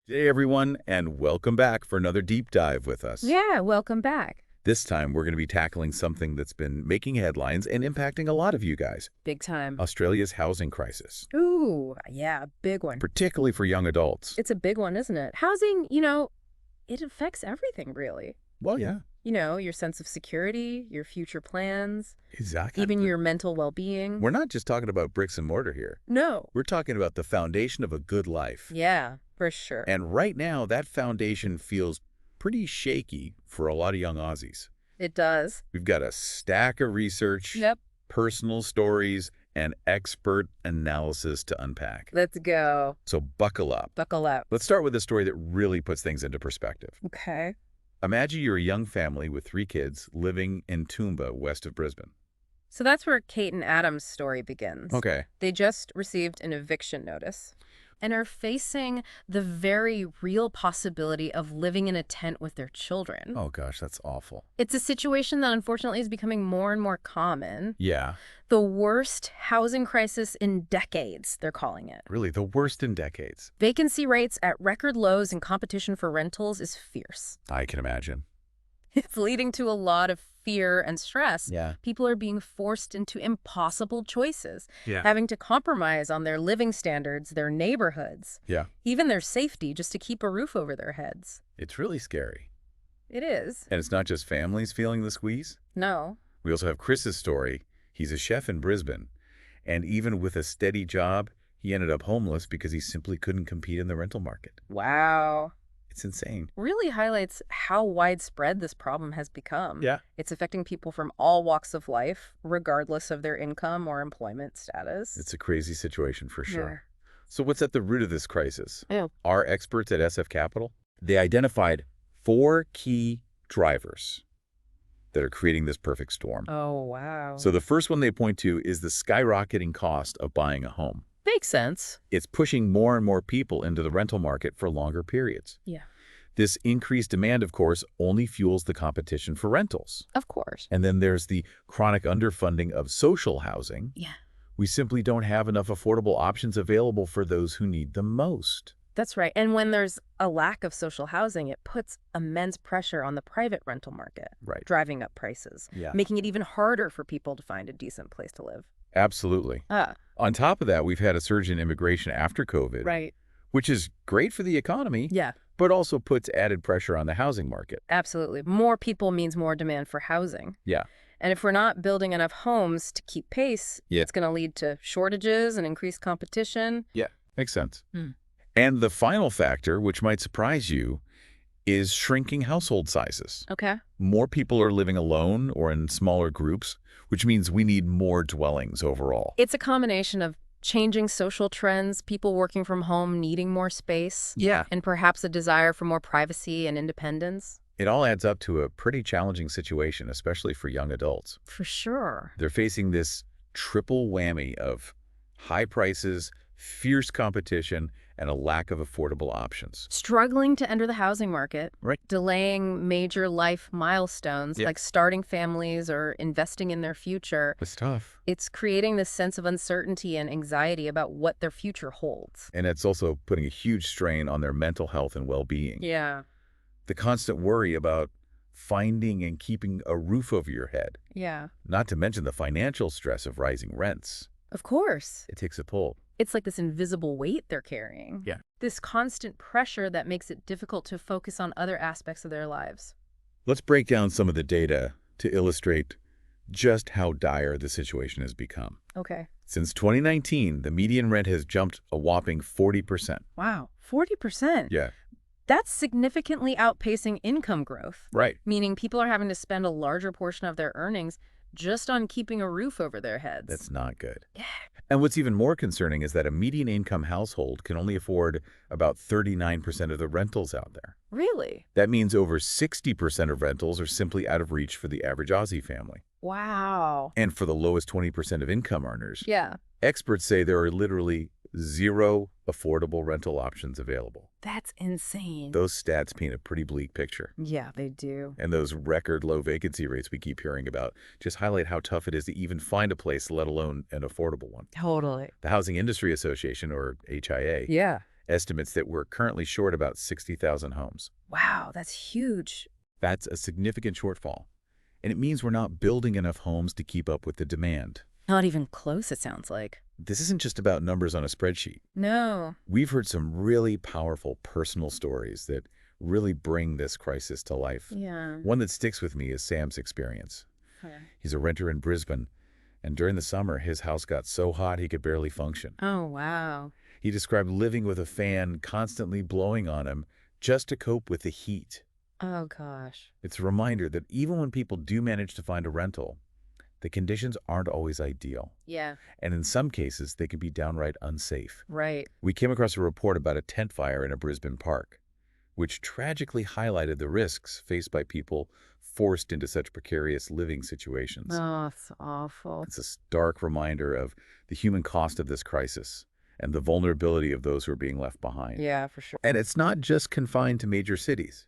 Hey everyone, and welcome back for another deep dive with us. Yeah, welcome back. This time we're going to be tackling something that's been making headlines and impacting a lot of you guys. Big time. Australia's housing crisis, Ooh, yeah, big one. particularly for young adults. It's a big one, isn't it? Housing, it affects everything, really. Well, yeah, Your sense of security, your future plans, exactly. even your mental well-being. We're not just talking about bricks and mortar here. No. We're talking about the foundation of a good life. Yeah, for sure. And right now, that foundation feels pretty shaky for a lot of young Aussies. It does. We've got a stack of research, Yep. personal stories, and expert analysis to unpack. Let's go. So buckle up. Buckle up. Let's start with a story that really puts things into perspective. Okay. Imagine you're a young family with 3 kids living in Toomba, west of Brisbane. So that's where Kate and Adam's story begins. Okay. They just received an eviction notice and are facing the very real possibility of living in a tent with their children. Oh gosh, that's awful. It's a situation that unfortunately is becoming more and more common. Yeah, The worst housing crisis in decades, they're calling it. really the worst in decades. Vacancy rates at record lows and competition for rentals is fierce. I can imagine. It's leading to a lot of fear and stress. Yeah. People are being forced into impossible choices, Yeah. having to compromise on their living standards, their neighborhoods, Yeah. even their safety just to keep a roof over their heads. It's really scary. It is. And it's not just families feeling the squeeze. No. We also have Chris's story. He's a chef in Brisbane. And even with a steady job, he ended up homeless because he simply couldn't compete in the rental market. Wow. It's insane. Really highlights how widespread this problem has become. Yeah. It's affecting people from all walks of life, regardless of their income or employment status. It's a crazy situation for sure. Yeah. So what's at the root of this crisis? Yeah. Our experts at SF Capital, they identified 4 key drivers that are creating this perfect storm. Oh, wow. So the first one they point to is the skyrocketing cost of buying a home. Makes sense. It's pushing more and more people into the rental market for longer periods. Yeah. This increased demand, of course, only fuels the competition for rentals. Of course. And then there's the chronic underfunding of social housing. Yeah. We simply don't have enough affordable options available for those who need them most. That's right. And when there's a lack of social housing, it puts immense pressure on the private rental market, Right. driving up prices, Yeah. making it even harder for people to find a decent place to live. Absolutely. On top of that, we've had a surge in immigration after COVID, Right. which is great for the economy, Yeah, but also puts added pressure on the housing market. absolutely. More people means more demand for housing. Yeah. And if we're not building enough homes to keep pace, Yeah. it's going to lead to shortages and increased competition. Yeah, makes sense. Hmm. And the final factor, which might surprise you, is shrinking household sizes. Okay. More people are living alone or in smaller groups, which means we need more dwellings overall. It's a combination of changing social trends, people working from home needing more space, Yeah. and perhaps a desire for more privacy and independence. It all adds up to a pretty challenging situation, especially for young adults. For sure. They're facing this triple whammy of high prices, fierce competition, and a lack of affordable options. Struggling to enter the housing market, Right. delaying major life milestones Yeah. like starting families or investing in their future. It's tough. It's creating this sense of uncertainty and anxiety about what their future holds. And it's also putting a huge strain on their mental health and well-being. Yeah. The constant worry about finding and keeping a roof over your head, Yeah. not to mention the financial stress of rising rents. Of course. It takes a toll. It's like this invisible weight they're carrying. Yeah. This constant pressure that makes it difficult to focus on other aspects of their lives. Let's break down some of the data to illustrate just how dire the situation has become. Okay. Since 2019, the median rent has jumped a whopping 40%. Wow. 40%. Yeah, That's significantly outpacing income growth, right. meaning people are having to spend a larger portion of their earnings just on keeping a roof over their heads. That's not good. Yeah. And what's even more concerning is that a median income household can only afford about 39% of the rentals out there. Really? That means over 60% of rentals are simply out of reach for the average Aussie family. Wow. And for the lowest 20% of income earners, Yeah. experts say there are literally 0 affordable rental options available. That's insane. Those stats paint a pretty bleak picture. Yeah, they do. And those record low vacancy rates we keep hearing about just highlight how tough it is to even find a place, let alone an affordable one. Totally. The Housing Industry Association, or HIA, Yeah. estimates that we're currently short about 60,000 homes. Wow, that's huge. That's a significant shortfall, and it means we're not building enough homes to keep up with the demand. Not even close, it sounds like. This isn't just about numbers on a spreadsheet. No. We've heard some really powerful personal stories that really bring this crisis to life. Yeah. One that sticks with me is Sam's experience. Okay. He's a renter in Brisbane, and during the summer, his house got so hot he could barely function. Oh, wow. He described living with a fan constantly blowing on him just to cope with the heat. Oh, gosh. It's a reminder that even when people do manage to find a rental, the conditions aren't always ideal. Yeah. And in some cases, they can be downright unsafe. Right. We came across a report about a tent fire in a Brisbane park, which tragically highlighted the risks faced by people forced into such precarious living situations. Oh, it's awful. It's a stark reminder of the human cost of this crisis and the vulnerability of those who are being left behind. Yeah, for sure. And it's not just confined to major cities.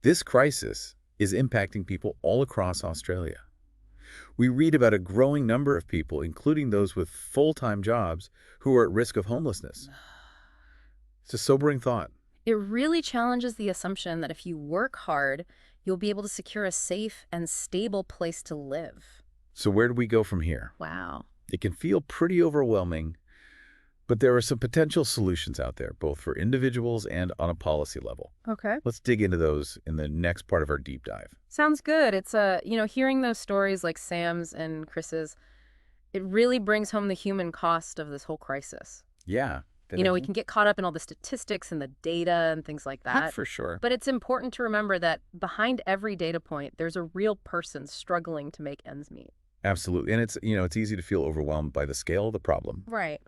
This crisis is impacting people all across Australia. We read about a growing number of people, including those with full-time jobs, who are at risk of homelessness. It's a sobering thought. It really challenges the assumption that if you work hard, you'll be able to secure a safe and stable place to live. So where do we go from here? Wow. It can feel pretty overwhelming, but there are some potential solutions out there, both for individuals and on a policy level. Okay. Let's dig into those in the next part of our deep dive. Sounds good. It's hearing those stories like Sam's and Chris's, it really brings home the human cost of this whole crisis. Yeah. We can get caught up in all the statistics and the data and things like that. For sure. But it's important to remember that behind every data point, there's a real person struggling to make ends meet. Absolutely. And it's easy to feel overwhelmed by the scale of the problem. Right.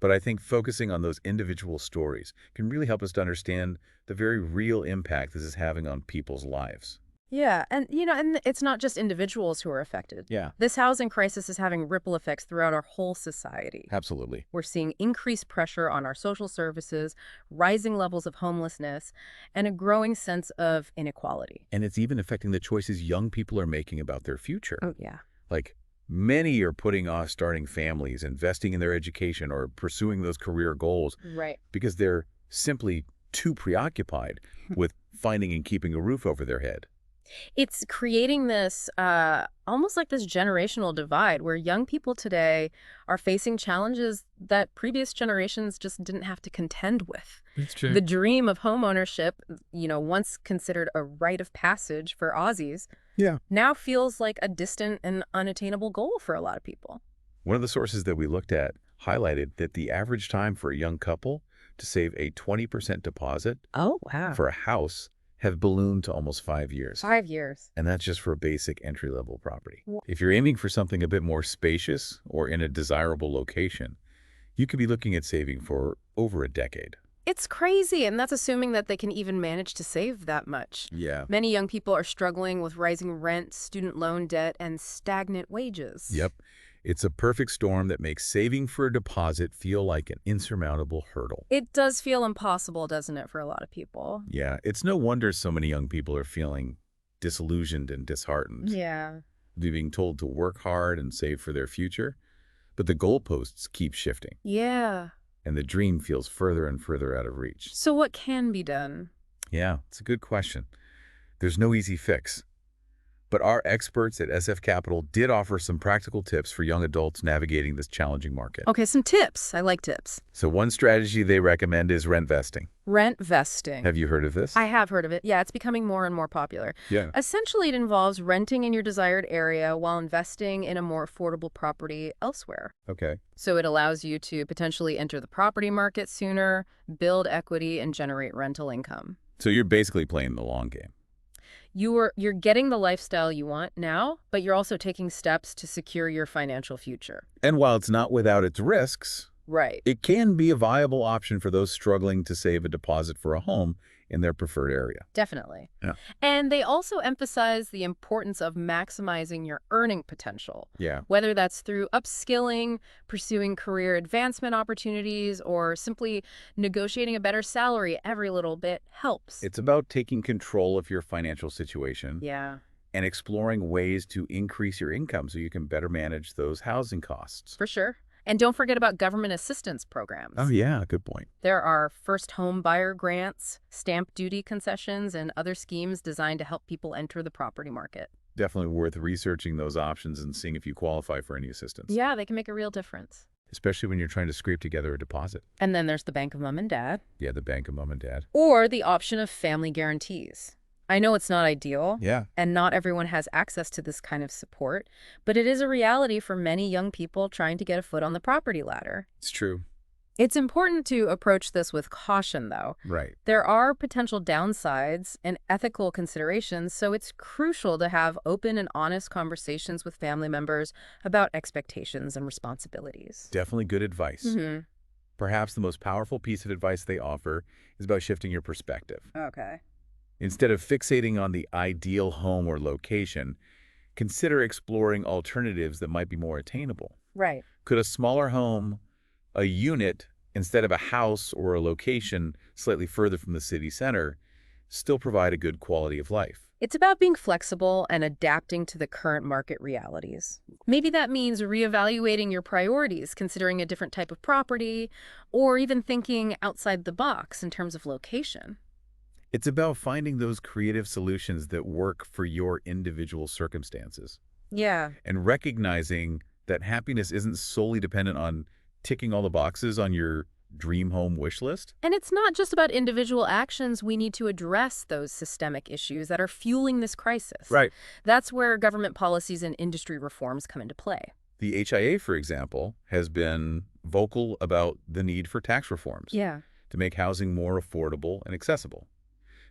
But I think focusing on those individual stories can really help us to understand the very real impact this is having on people's lives. Yeah, and it's not just individuals who are affected. Yeah. This housing crisis is having ripple effects throughout our whole society. Absolutely. We're seeing increased pressure on our social services, rising levels of homelessness, and a growing sense of inequality. And it's even affecting the choices young people are making about their future. Oh, yeah. Like, many are putting off starting families, investing in their education, or pursuing those career goals Right. because they're simply too preoccupied with finding and keeping a roof over their head. It's creating this almost like this generational divide where young people today are facing challenges that previous generations just didn't have to contend with. That's true. The dream of homeownership, once considered a rite of passage for Aussies, now feels like a distant and unattainable goal for a lot of people. One of the sources that we looked at highlighted that the average time for a young couple to save a 20% deposit Oh, wow. for a house have ballooned to almost 5 years. 5 years. And that's just for a basic entry-level property. Wha- If you're aiming for something a bit more spacious or in a desirable location, you could be looking at saving for over a decade. It's crazy, and that's assuming that they can even manage to save that much. Yeah. Many young people are struggling with rising rent, student loan debt, and stagnant wages. Yep. It's a perfect storm that makes saving for a deposit feel like an insurmountable hurdle. It does feel impossible, doesn't it, for a lot of people? Yeah, it's no wonder so many young people are feeling disillusioned and disheartened. Yeah. They're being told to work hard and save for their future, but the goalposts keep shifting, Yeah. and the dream feels further and further out of reach. So what can be done? Yeah, it's a good question. There's no easy fix. But our experts at SF Capital did offer some practical tips for young adults navigating this challenging market. Okay, some tips. I like tips. So one strategy they recommend is rent vesting. Rent vesting. Have you heard of this? I have heard of it. Yeah, it's becoming more and more popular. Yeah. Essentially, it involves renting in your desired area while investing in a more affordable property elsewhere. Okay. So it allows you to potentially enter the property market sooner, build equity, and generate rental income. So you're basically playing the long game. You're getting the lifestyle you want now, but you're also taking steps to secure your financial future. And while it's not without its risks, Right. it can be a viable option for those struggling to save a deposit for a home in their preferred area. Definitely. Yeah. And they also emphasize the importance of maximizing your earning potential, Yeah. whether that's through upskilling, pursuing career advancement opportunities, or simply negotiating a better salary. Every little bit helps. It's about taking control of your financial situation Yeah, and exploring ways to increase your income so you can better manage those housing costs. for sure. And don't forget about government assistance Oh, programs. yeah, good point. There are first home buyer grants, stamp duty concessions, and other schemes designed to help people enter the property market. Definitely worth researching those options and seeing if you qualify for any assistance, Yeah, they can make a real difference. especially when you're trying to scrape together a deposit. And then there's the bank of mom and dad, Yeah, the bank of mom and dad. or the option of family guarantees. I know it's not ideal, Yeah, and not everyone has access to this kind of support, but it is a reality for many young people trying to get a foot on the property ladder. it's true. It's important to approach this with caution, though. Right. There are potential downsides and ethical considerations, so it's crucial to have open and honest conversations with family members about expectations and responsibilities. Definitely good advice. Perhaps the most powerful piece of advice they offer is about shifting your perspective. Okay. Instead of fixating on the ideal home or location, consider exploring alternatives that might be more attainable. Right. Could a smaller home, a unit, instead of a house or a location slightly further from the city center, still provide a good quality of life? It's about being flexible and adapting to the current market realities. Maybe that means reevaluating your priorities, considering a different type of property, or even thinking outside the box in terms of location. It's about finding those creative solutions that work for your individual circumstances Yeah. and recognizing that happiness isn't solely dependent on ticking all the boxes on your dream home wish list. And it's not just about individual actions. We need to address those systemic issues that are fueling this crisis. Right. That's where government policies and industry reforms come into play. The HIA, for example, has been vocal about the need for tax reforms Yeah. to make housing more affordable and accessible.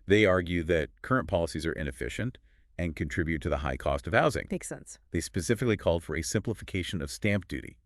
They argue that current policies are inefficient and contribute to the high cost of housing. Makes sense. They specifically called for a simplification of stamp duty,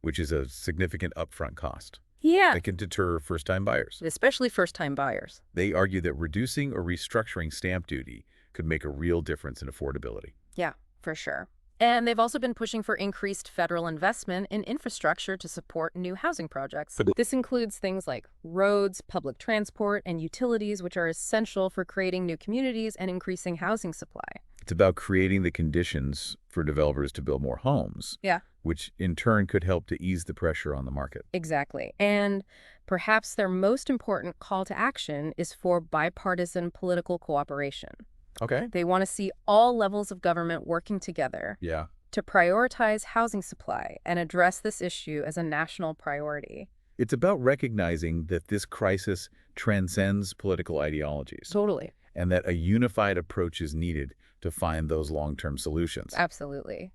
which is a significant upfront cost Yeah. that can deter first-time buyers. Especially first-time buyers. They argue that reducing or restructuring stamp duty could make a real difference in affordability. Yeah, for sure. And they've also been pushing for increased federal investment in infrastructure to support new housing projects. This includes things like roads, public transport, and utilities, which are essential for creating new communities and increasing housing supply. It's about creating the conditions for developers to build more homes, Yeah. which in turn could help to ease the pressure on the market. Exactly. And perhaps their most important call to action is for bipartisan political cooperation. Okay. They want to see all levels of government working together Yeah. to prioritize housing supply and address this issue as a national priority. It's about recognizing that this crisis transcends political ideologies Totally. and that a unified approach is needed to find those long-term solutions. Absolutely.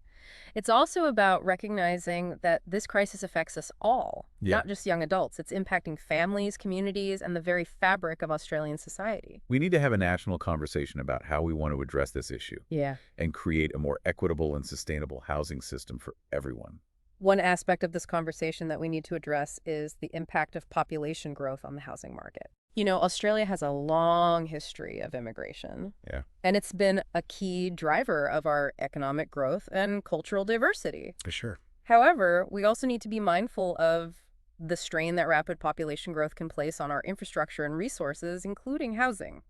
It's also about recognizing that this crisis affects us all, Yeah. not just young adults. It's impacting families, communities, and the very fabric of Australian society. We need to have a national conversation about how we want to address this issue Yeah. and create a more equitable and sustainable housing system for everyone. One aspect of this conversation that we need to address is the impact of population growth on the housing market. You know, Australia has a long history of immigration. Yeah. And it's been a key driver of our economic growth and cultural diversity. For sure. However, we also need to be mindful of the strain that rapid population growth can place on our infrastructure and resources, including housing.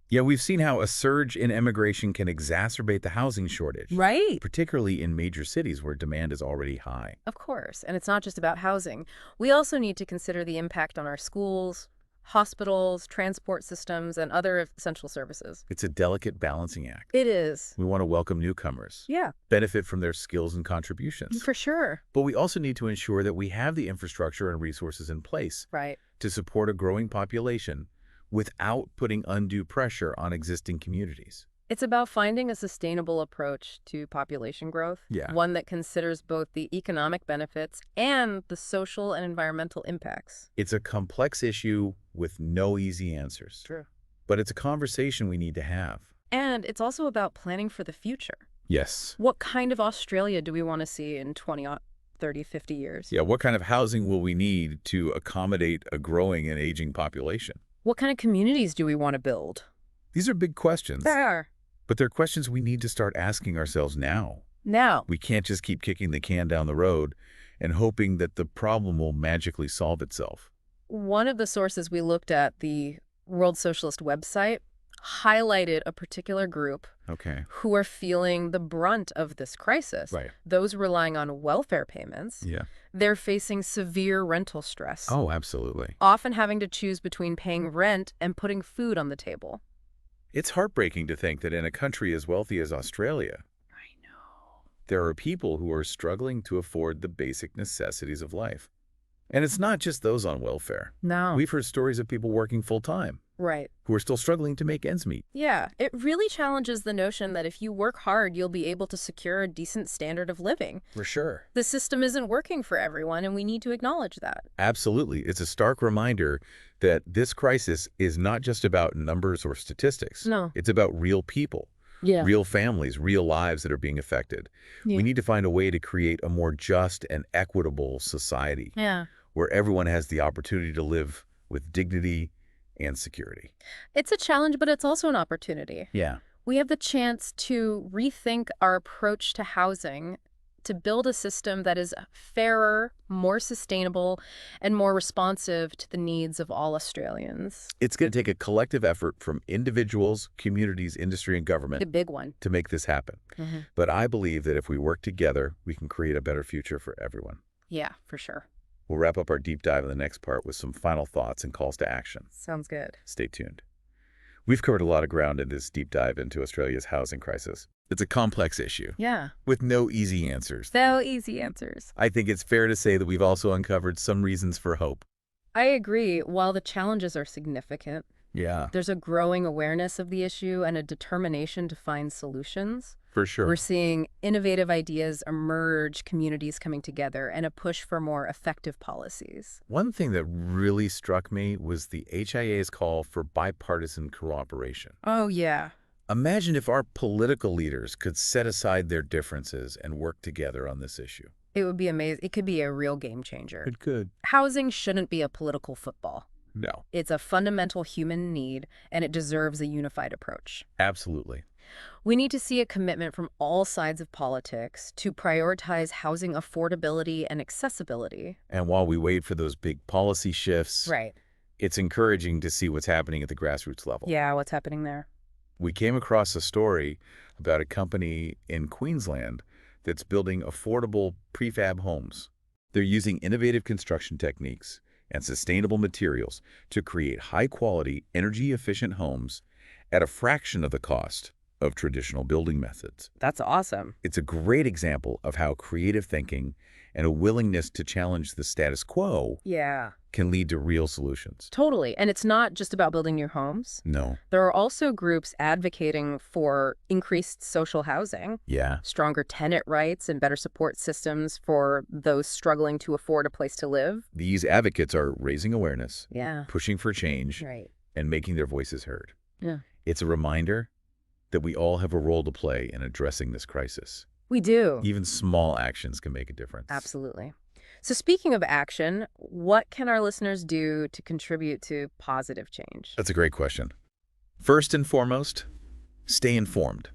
Yeah, we've seen how a surge in immigration can exacerbate the housing shortage, Right. particularly in major cities where demand is already high. Of course. And it's not just about housing. We also need to consider the impact on our schools, hospitals, transport systems, and other essential services. It's a delicate balancing act. It is. We want to welcome newcomers, Yeah, benefit from their skills and contributions. for sure. But we also need to ensure that we have the infrastructure and resources in place Right. to support a growing population without putting undue pressure on existing communities. It's about finding a sustainable approach to population growth, Yeah. one that considers both the economic benefits and the social and environmental impacts. It's a complex issue with no easy answers, True. but it's a conversation we need to have. And it's also about planning for the future. Yes. What kind of Australia do we want to see in 20, 30, 50 years? Yeah, what kind of housing will we need to accommodate a growing and aging population? What kind of communities do we want to build? These are big questions, They are. but they're questions we need to start asking ourselves now. Now. We can't just keep kicking the can down the road and hoping that the problem will magically solve itself. One of the sources we looked at, the World Socialist website, highlighted a particular group Okay. who are feeling the brunt of this crisis. Right. Those relying on welfare payments. Yeah. They're facing severe rental stress, Oh, absolutely. often having to choose between paying rent and putting food on the table. It's heartbreaking to think that in a country as wealthy as Australia, I know. there are people who are struggling to afford the basic necessities of life. And it's not just those on welfare. No. We've heard stories of people working full-time Right. who are still struggling to make ends meet. Yeah, it really challenges the notion that if you work hard, you'll be able to secure a decent standard of living. For sure. The system isn't working for everyone, and we need to acknowledge that. Absolutely. It's a stark reminder that this crisis is not just about numbers or statistics. No. It's about real people, Yeah. real families, real lives that are being affected. Yeah. We need to find a way to create a more just and equitable society Yeah. where everyone has the opportunity to live with dignity and security. It's a challenge, but it's also an opportunity. Yeah. We have the chance to rethink our approach to housing, to build a system that is fairer, more sustainable, and more responsive to the needs of all Australians. It's going to take a collective effort from individuals, communities, industry, and government The big one. to make this happen. But I believe that if we work together, we can create a better future for everyone. Yeah, for sure. We'll wrap up our deep dive in the next part with some final thoughts and calls to action. Sounds good. Stay tuned. We've covered a lot of ground in this deep dive into Australia's housing crisis. It's a complex issue Yeah. with no easy answers. So easy answers. I think it's fair to say that we've also uncovered some reasons for hope. I agree. While the challenges are significant, Yeah, there's a growing awareness of the issue and a determination to find solutions. for sure. We're seeing innovative ideas emerge, communities coming together, and a push for more effective policies. One thing that really struck me was the HIA's call for bipartisan cooperation. Oh, yeah. Imagine if our political leaders could set aside their differences and work together on this issue. It would be amazing. It could be a real game changer. It could. Housing shouldn't be a political football. No. It's a fundamental human need, and it deserves a unified approach. Absolutely. We need to see a commitment from all sides of politics to prioritize housing affordability and accessibility. And while we wait for those big policy shifts, Right. it's encouraging to see what's happening at the grassroots level. Yeah, what's happening there? We came across a story about a company in Queensland that's building affordable prefab homes. They're using innovative construction techniques and sustainable materials to create high-quality, energy-efficient homes at a fraction of the cost of traditional building methods. That's awesome. It's a great example of how creative thinking and a willingness to challenge the status quo Yeah. can lead to real solutions. Totally. And it's not just about building new homes. No. There are also groups advocating for increased social housing, Yeah. stronger tenant rights, and better support systems for those struggling to afford a place to live. These advocates are raising awareness, Yeah. pushing for change, Right. and making their voices heard. Yeah. It's a reminder that we all have a role to play in addressing this crisis. We do. Even small actions can make a difference. Absolutely. So speaking of action, what can our listeners do to contribute to positive change? That's a great question. First and foremost, stay informed.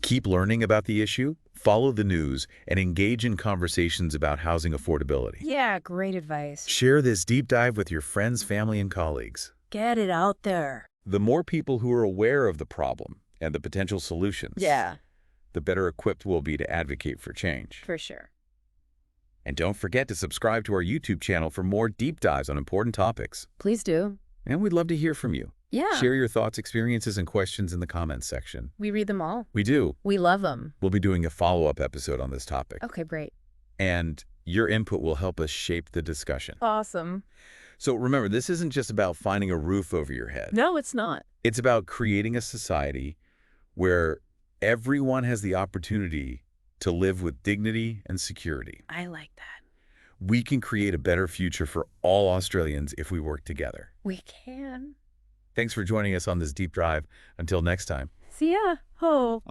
Keep learning about the issue, follow the news, and engage in conversations about housing affordability. Yeah, great advice. Share this deep dive with your friends, family, and colleagues. Get it out there. The more people who are aware of the problem and the potential solutions, Yeah, the better equipped we'll be to advocate for change. for sure. And don't forget to subscribe to our YouTube channel for more deep dives on important topics. Please do. And we'd love to hear from you. Yeah. Share your thoughts, experiences, and questions in the comments section. We read them all. We do. We love them. We'll be doing a follow-up episode on this topic. Okay, great. And your input will help us shape the discussion. Awesome. So remember, this isn't just about finding a roof over your head. No, it's not. It's about creating a society where everyone has the opportunity to live with dignity and security. I like that. We can create a better future for all Australians if we work together. We can. Thanks for joining us on this deep dive. Until next time. See ya. Ho.